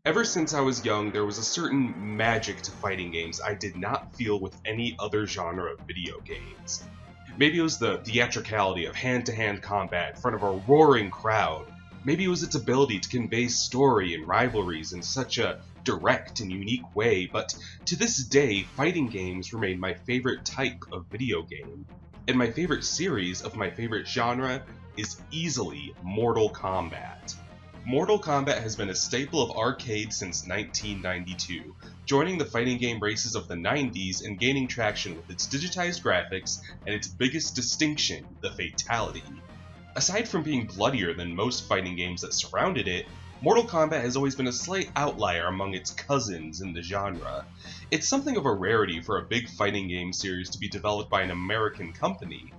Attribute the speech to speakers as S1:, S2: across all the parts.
S1: Ever since I was young, there was a certain magic to fighting games I did not feel with any other genre of video games. Maybe it was the theatricality of hand-to-hand combat in front of a roaring crowd. Maybe it was its ability to convey story and rivalries in such a direct and unique way, but to this day, fighting games remain my favorite type of video game. And my favorite series of my favorite genre is easily Mortal Kombat. Mortal Kombat has been a staple of arcades since 1992, joining the fighting game races of the 90s and gaining traction with its digitized graphics and its biggest distinction, the fatality. Aside from being bloodier than most fighting games that surrounded it, Mortal Kombat has always been a slight outlier among its cousins in the genre. It's something of a rarity for a big fighting game series to be developed by an American company.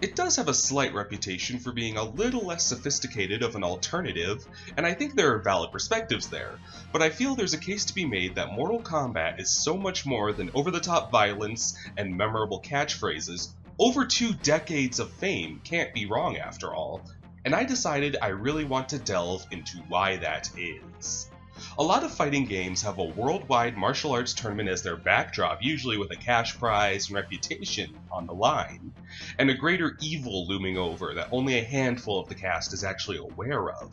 S1: It does have a slight reputation for being a little less sophisticated of an alternative, and I think there are valid perspectives there, but I feel there's a case to be made that Mortal Kombat is so much more than over-the-top violence and memorable catchphrases. Over 2 decades of fame can't be wrong after all, and I decided I really want to delve into why that is. A lot of fighting games have a worldwide martial arts tournament as their backdrop, usually with a cash prize and reputation on the line, and a greater evil looming over that only a handful of the cast is actually aware of.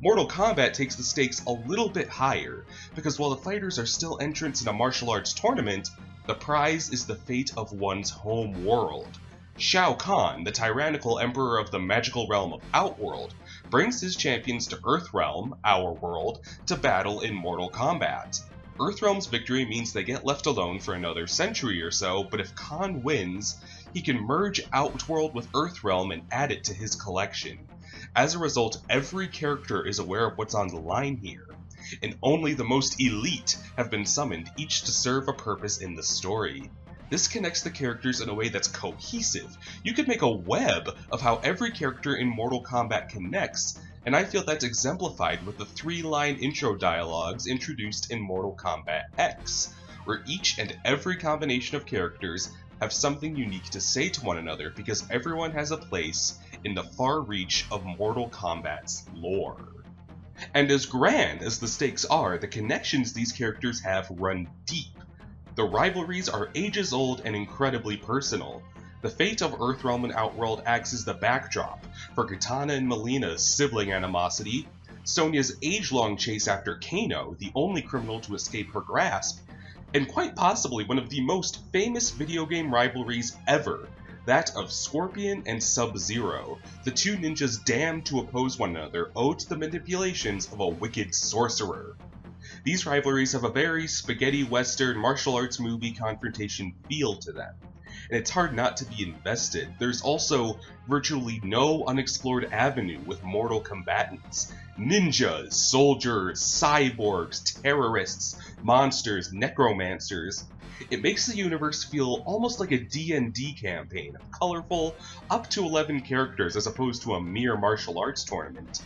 S1: Mortal Kombat takes the stakes a little bit higher, because while the fighters are still entrants in a martial arts tournament, the prize is the fate of one's home world. Shao Kahn, the tyrannical emperor of the magical realm of Outworld, brings his champions to Earthrealm, our world, to battle in Mortal Kombat. Earthrealm's victory means they get left alone for another century or so, but if Kahn wins, he can merge Outworld with Earthrealm and add it to his collection. As a result, every character is aware of what's on the line here, and only the most elite have been summoned, each to serve a purpose in the story. This connects the characters in a way that's cohesive. You could make a web of how every character in Mortal Kombat connects, and I feel that's exemplified with the 3-line intro dialogues introduced in Mortal Kombat X, where each and every combination of characters have something unique to say to one another because everyone has a place in the far reach of Mortal Kombat's lore. And as grand as the stakes are, the connections these characters have run deep. The rivalries are ages old and incredibly personal. The fate of Earthrealm and Outworld acts as the backdrop for Kitana and Melina's sibling animosity, Sonya's age-long chase after Kano, the only criminal to escape her grasp, and quite possibly one of the most famous video game rivalries ever, that of Scorpion and Sub-Zero, the two ninjas damned to oppose one another owed to the manipulations of a wicked sorcerer. These rivalries have a very spaghetti western martial arts movie confrontation feel to them, and it's hard not to be invested. There's also virtually no unexplored avenue with mortal combatants. Ninjas, soldiers, cyborgs, terrorists, monsters, necromancers. It makes the universe feel almost like a D&D campaign of colorful, up to 11 characters as opposed to a mere martial arts tournament.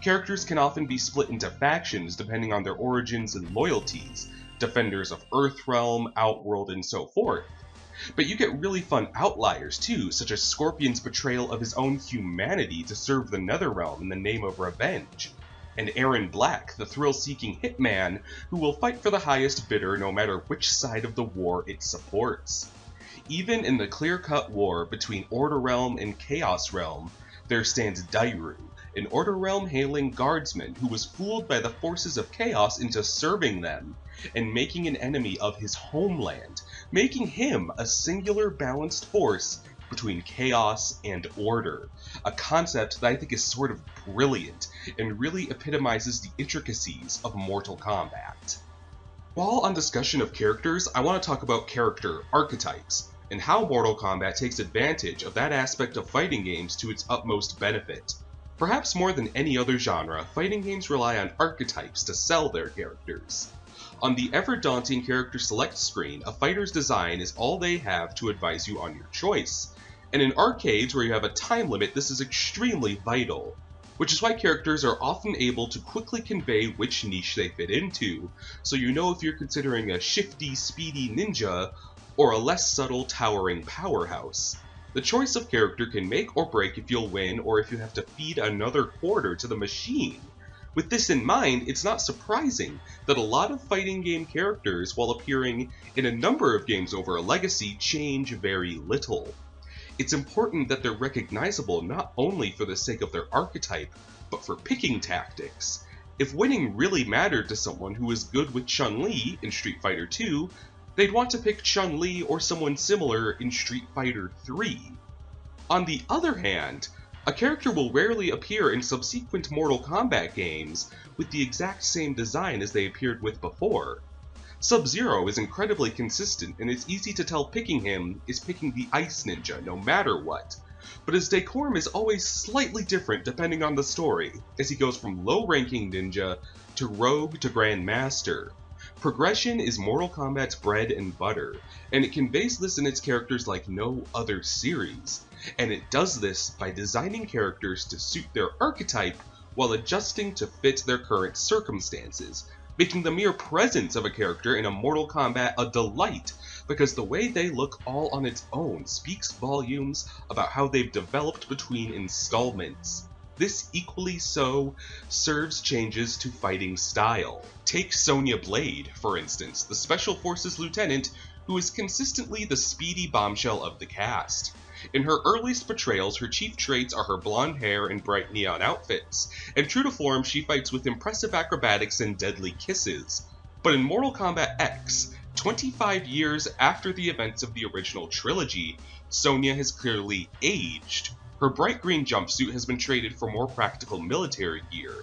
S1: Characters can often be split into factions depending on their origins and loyalties, defenders of Earthrealm, Outworld, and so forth. But you get really fun outliers too, such as Scorpion's betrayal of his own humanity to serve the Netherrealm in the name of revenge, and Aaron Black, the thrill-seeking hitman who will fight for the highest bidder no matter which side of the war it supports. Even in the clear-cut war between Order Realm and Chaos Realm, there stands Dairu, an Order Realm hailing guardsman who was fooled by the forces of chaos into serving them and making an enemy of his homeland, making him a singular balanced force between chaos and order, a concept that I think is sort of brilliant and really epitomizes the intricacies of Mortal Kombat. While on discussion of characters, I want to talk about character archetypes, and how Mortal Kombat takes advantage of that aspect of fighting games to its utmost benefit. Perhaps more than any other genre, fighting games rely on archetypes to sell their characters. On the ever-daunting character select screen, a fighter's design is all they have to advise you on your choice. And in arcades where you have a time limit, this is extremely vital, which is why characters are often able to quickly convey which niche they fit into, so you know if you're considering a shifty, speedy ninja or a less subtle, towering powerhouse. The choice of character can make or break if you'll win or if you have to feed another quarter to the machine, With this in mind, it's not surprising that a lot of fighting game characters, while appearing in a number of games over a legacy, change very little. It's important that they're recognizable not only for the sake of their archetype, but for picking tactics. If winning really mattered to someone who is good with Chun-Li in Street Fighter 2, they'd want to pick Chun-Li or someone similar in Street Fighter 3. On the other hand, a character will rarely appear in subsequent Mortal Kombat games with the exact same design as they appeared with before. Sub-Zero is incredibly consistent, and it's easy to tell picking him is picking the Ice Ninja no matter what, but his decorum is always slightly different depending on the story, as he goes from low-ranking ninja to rogue to grandmaster. Progression is Mortal Kombat's bread and butter, and it conveys this in its characters like no other series, and it does this by designing characters to suit their archetype while adjusting to fit their current circumstances, making the mere presence of a character in a Mortal Kombat a delight, because the way they look all on its own speaks volumes about how they've developed between installments. This equally so serves changes to fighting style. Take Sonya Blade, for instance, the Special Forces lieutenant who is consistently the speedy bombshell of the cast. In her earliest portrayals, her chief traits are her blonde hair and bright neon outfits, and true to form, she fights with impressive acrobatics and deadly kisses. But in Mortal Kombat X, 25 years after the events of the original trilogy, Sonya has clearly aged. Her bright green jumpsuit has been traded for more practical military gear.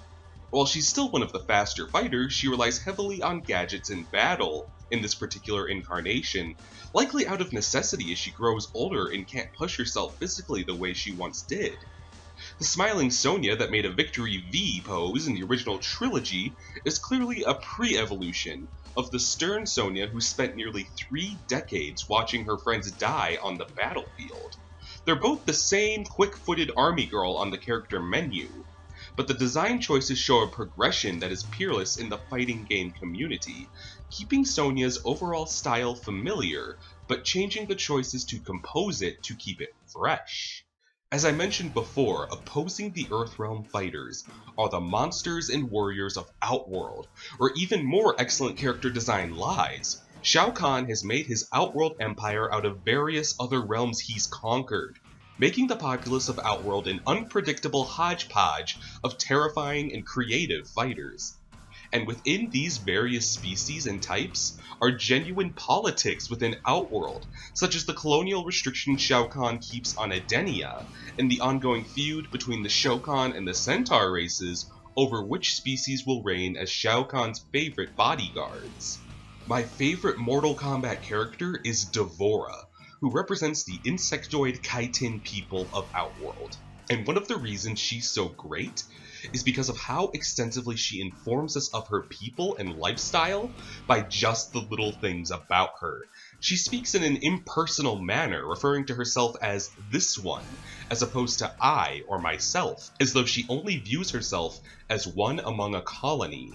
S1: While she's still one of the faster fighters, she relies heavily on gadgets in battle in this particular incarnation, likely out of necessity as she grows older and can't push herself physically the way she once did. The smiling Sonya that made a victory V pose in the original trilogy is clearly a pre-evolution of the stern Sonya who spent nearly 3 decades watching her friends die on the battlefield. They're both the same quick-footed army girl on the character menu, but the design choices show a progression that is peerless in the fighting game community, keeping Sonya's overall style familiar, but changing the choices to compose it to keep it fresh. As I mentioned before, opposing the Earthrealm fighters are the monsters and warriors of Outworld, where even more excellent character design lies. Shao Kahn has made his Outworld empire out of various other realms he's conquered, making the populace of Outworld an unpredictable hodgepodge of terrifying and creative fighters. And within these various species and types are genuine politics within Outworld, such as the colonial restrictions Shao Kahn keeps on Edenia, and the ongoing feud between the Shokan and the Centaur races over which species will reign as Shao Kahn's favorite bodyguards. My favorite Mortal Kombat character is Devora, who represents the insectoid chitin people of Outworld. And one of the reasons she's so great is because of how extensively she informs us of her people and lifestyle by just the little things about her. She speaks in an impersonal manner, referring to herself as this one, as opposed to I or myself, as though she only views herself as one among a colony.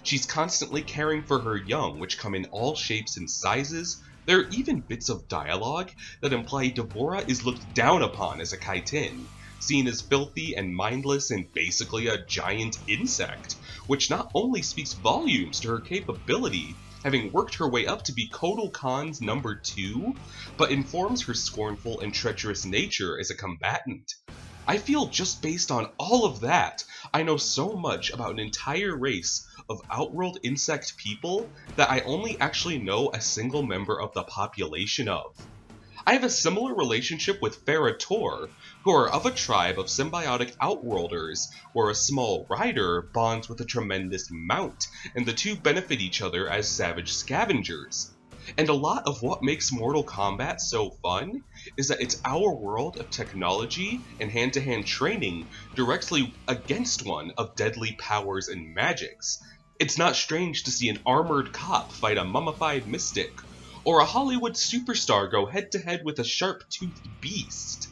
S1: She's constantly caring for her young, which come in all shapes and sizes. There are even bits of dialogue that imply Devora is looked down upon as a chitin, seen as filthy and mindless and basically a giant insect, which not only speaks volumes to her capability, having worked her way up to be Kotal Khan's number 2, but informs her scornful and treacherous nature as a combatant. I feel just based on all of that, I know so much about an entire race of Outworld insect people that I only actually know a single member of the population of. I have a similar relationship with Ferrator, who are of a tribe of symbiotic Outworlders, where a small rider bonds with a tremendous mount, and the two benefit each other as savage scavengers. And a lot of what makes Mortal Kombat so fun is that it's our world of technology and hand-to-hand training directly against one of deadly powers and magics. It's not strange to see an armored cop fight a mummified mystic, or a Hollywood superstar go head-to-head with a sharp-toothed beast.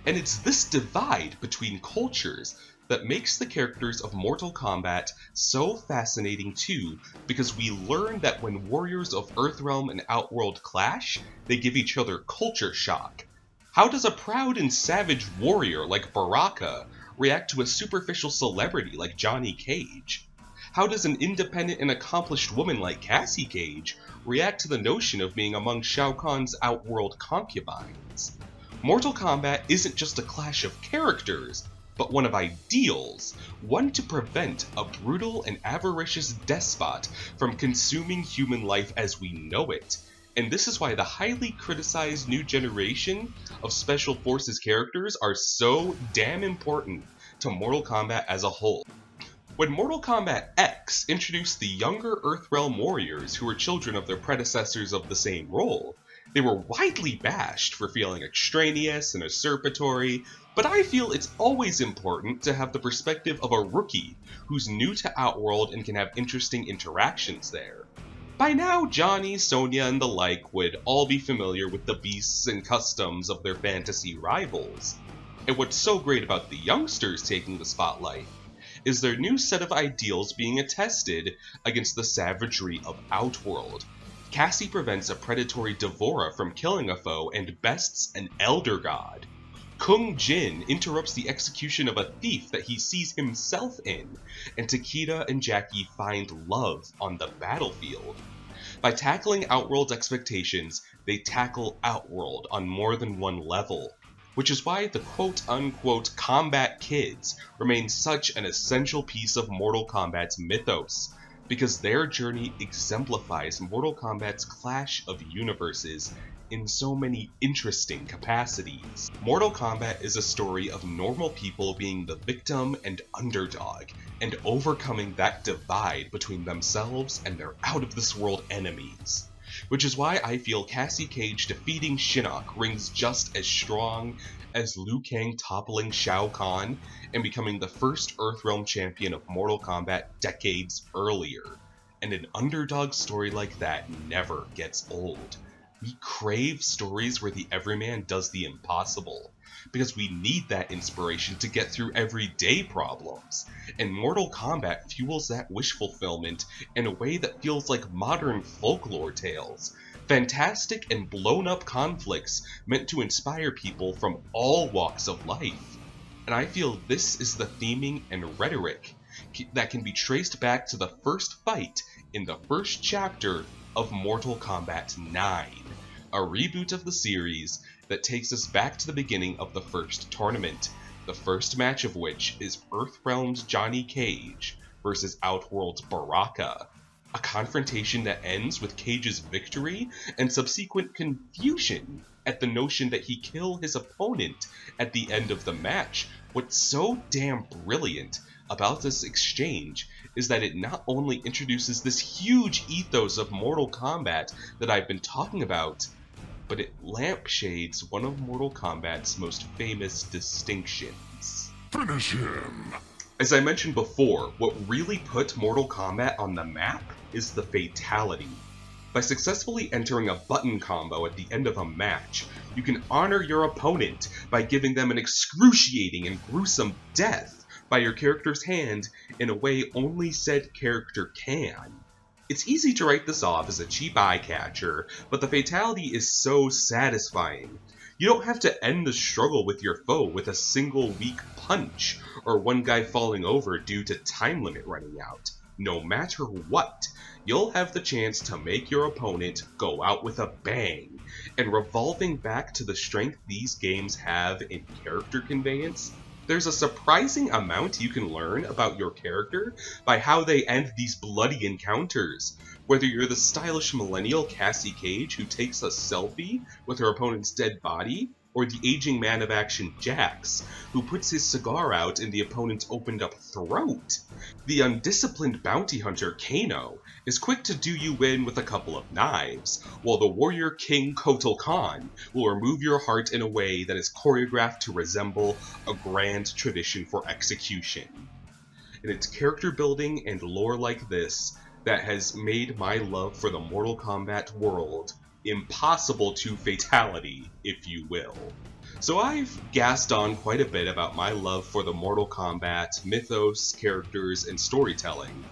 S1: And it's this divide between cultures that makes the characters of Mortal Kombat so fascinating too, because we learn that when warriors of Earthrealm and Outworld clash, they give each other culture shock. How does a proud and savage warrior like Baraka react to a superficial celebrity like Johnny Cage? How does an independent and accomplished woman like Cassie Cage react to the notion of being among Shao Kahn's outworld concubines? Mortal Kombat isn't just a clash of characters, but one of ideals, one to prevent a brutal and avaricious despot from consuming human life as we know it. And this is why the highly criticized new generation of Special Forces characters are so damn important to Mortal Kombat as a whole. When Mortal Kombat X introduced the younger Earthrealm warriors who were children of their predecessors of the same role, they were widely bashed for feeling extraneous and usurpatory, but I feel it's always important to have the perspective of a rookie who's new to Outworld and can have interesting interactions there. By now, Johnny, Sonya, and the like would all be familiar with the beasts and customs of their fantasy rivals. And what's so great about the youngsters taking the spotlight is their new set of ideals being attested against the savagery of Outworld. Cassie prevents a predatory Devora from killing a foe and bests an Elder God. Kung Jin interrupts the execution of a thief that he sees himself in, and Takeda and Jackie find love on the battlefield. By tackling Outworld's expectations, they tackle Outworld on more than one level, which is why the quote-unquote combat kids remain such an essential piece of Mortal Kombat's mythos, because their journey exemplifies Mortal Kombat's clash of universes in so many interesting capacities. Mortal Kombat is a story of normal people being the victim and underdog, and overcoming that divide between themselves and their out-of-this-world enemies. Which is why I feel Cassie Cage defeating Shinnok rings just as strong as Liu Kang toppling Shao Kahn and becoming the first Earthrealm champion of Mortal Kombat decades earlier. And an underdog story like that never gets old. We crave stories where the everyman does the impossible, because we need that inspiration to get through everyday problems, and Mortal Kombat fuels that wish fulfillment in a way that feels like modern folklore tales, fantastic and blown-up conflicts meant to inspire people from all walks of life. And I feel this is the theming and rhetoric that can be traced back to the first fight in the first chapter of Mortal Kombat 9, a reboot of the series that takes us back to the beginning of the first tournament, the first match of which is Earthrealm's Johnny Cage versus Outworld's Baraka, a confrontation that ends with Cage's victory and subsequent confusion at the notion that he kill his opponent at the end of the match. What's so damn brilliant about this exchange is that it not only introduces this huge ethos of Mortal Kombat that I've been talking about, but it lampshades one of Mortal Kombat's most famous distinctions.
S2: Finish him!
S1: As I mentioned before, what really put Mortal Kombat on the map is the fatality. By successfully entering a button combo at the end of a match, you can honor your opponent by giving them an excruciating and gruesome death by your character's hand in a way only said character can. It's easy to write this off as a cheap eye catcher, but the fatality is so satisfying. You don't have to end the struggle with your foe with a single weak punch, or one guy falling over due to time limit running out. No matter what, you'll have the chance to make your opponent go out with a bang. And revolving back to the strength these games have in character conveyance, there's a surprising amount you can learn about your character by how they end these bloody encounters. Whether you're the stylish millennial Cassie Cage who takes a selfie with her opponent's dead body, or the aging man of action Jax, who puts his cigar out in the opponent's opened up throat. The undisciplined bounty hunter Kano is quick to do you in with a couple of knives, while the warrior king Kotal Khan will remove your heart in a way that is choreographed to resemble a grand tradition for execution. And it's character building and lore like this that has made my love for the Mortal Kombat world impossible to fatality, if you will. So I've gassed on quite a bit about my love for the Mortal Kombat mythos, characters, and storytelling,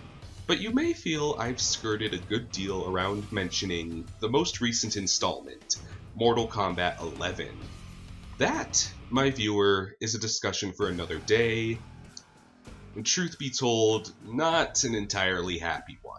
S1: but you may feel I've skirted a good deal around mentioning the most recent installment, Mortal Kombat 11. That my viewer, is a discussion for another day, and truth be told, not an entirely happy one.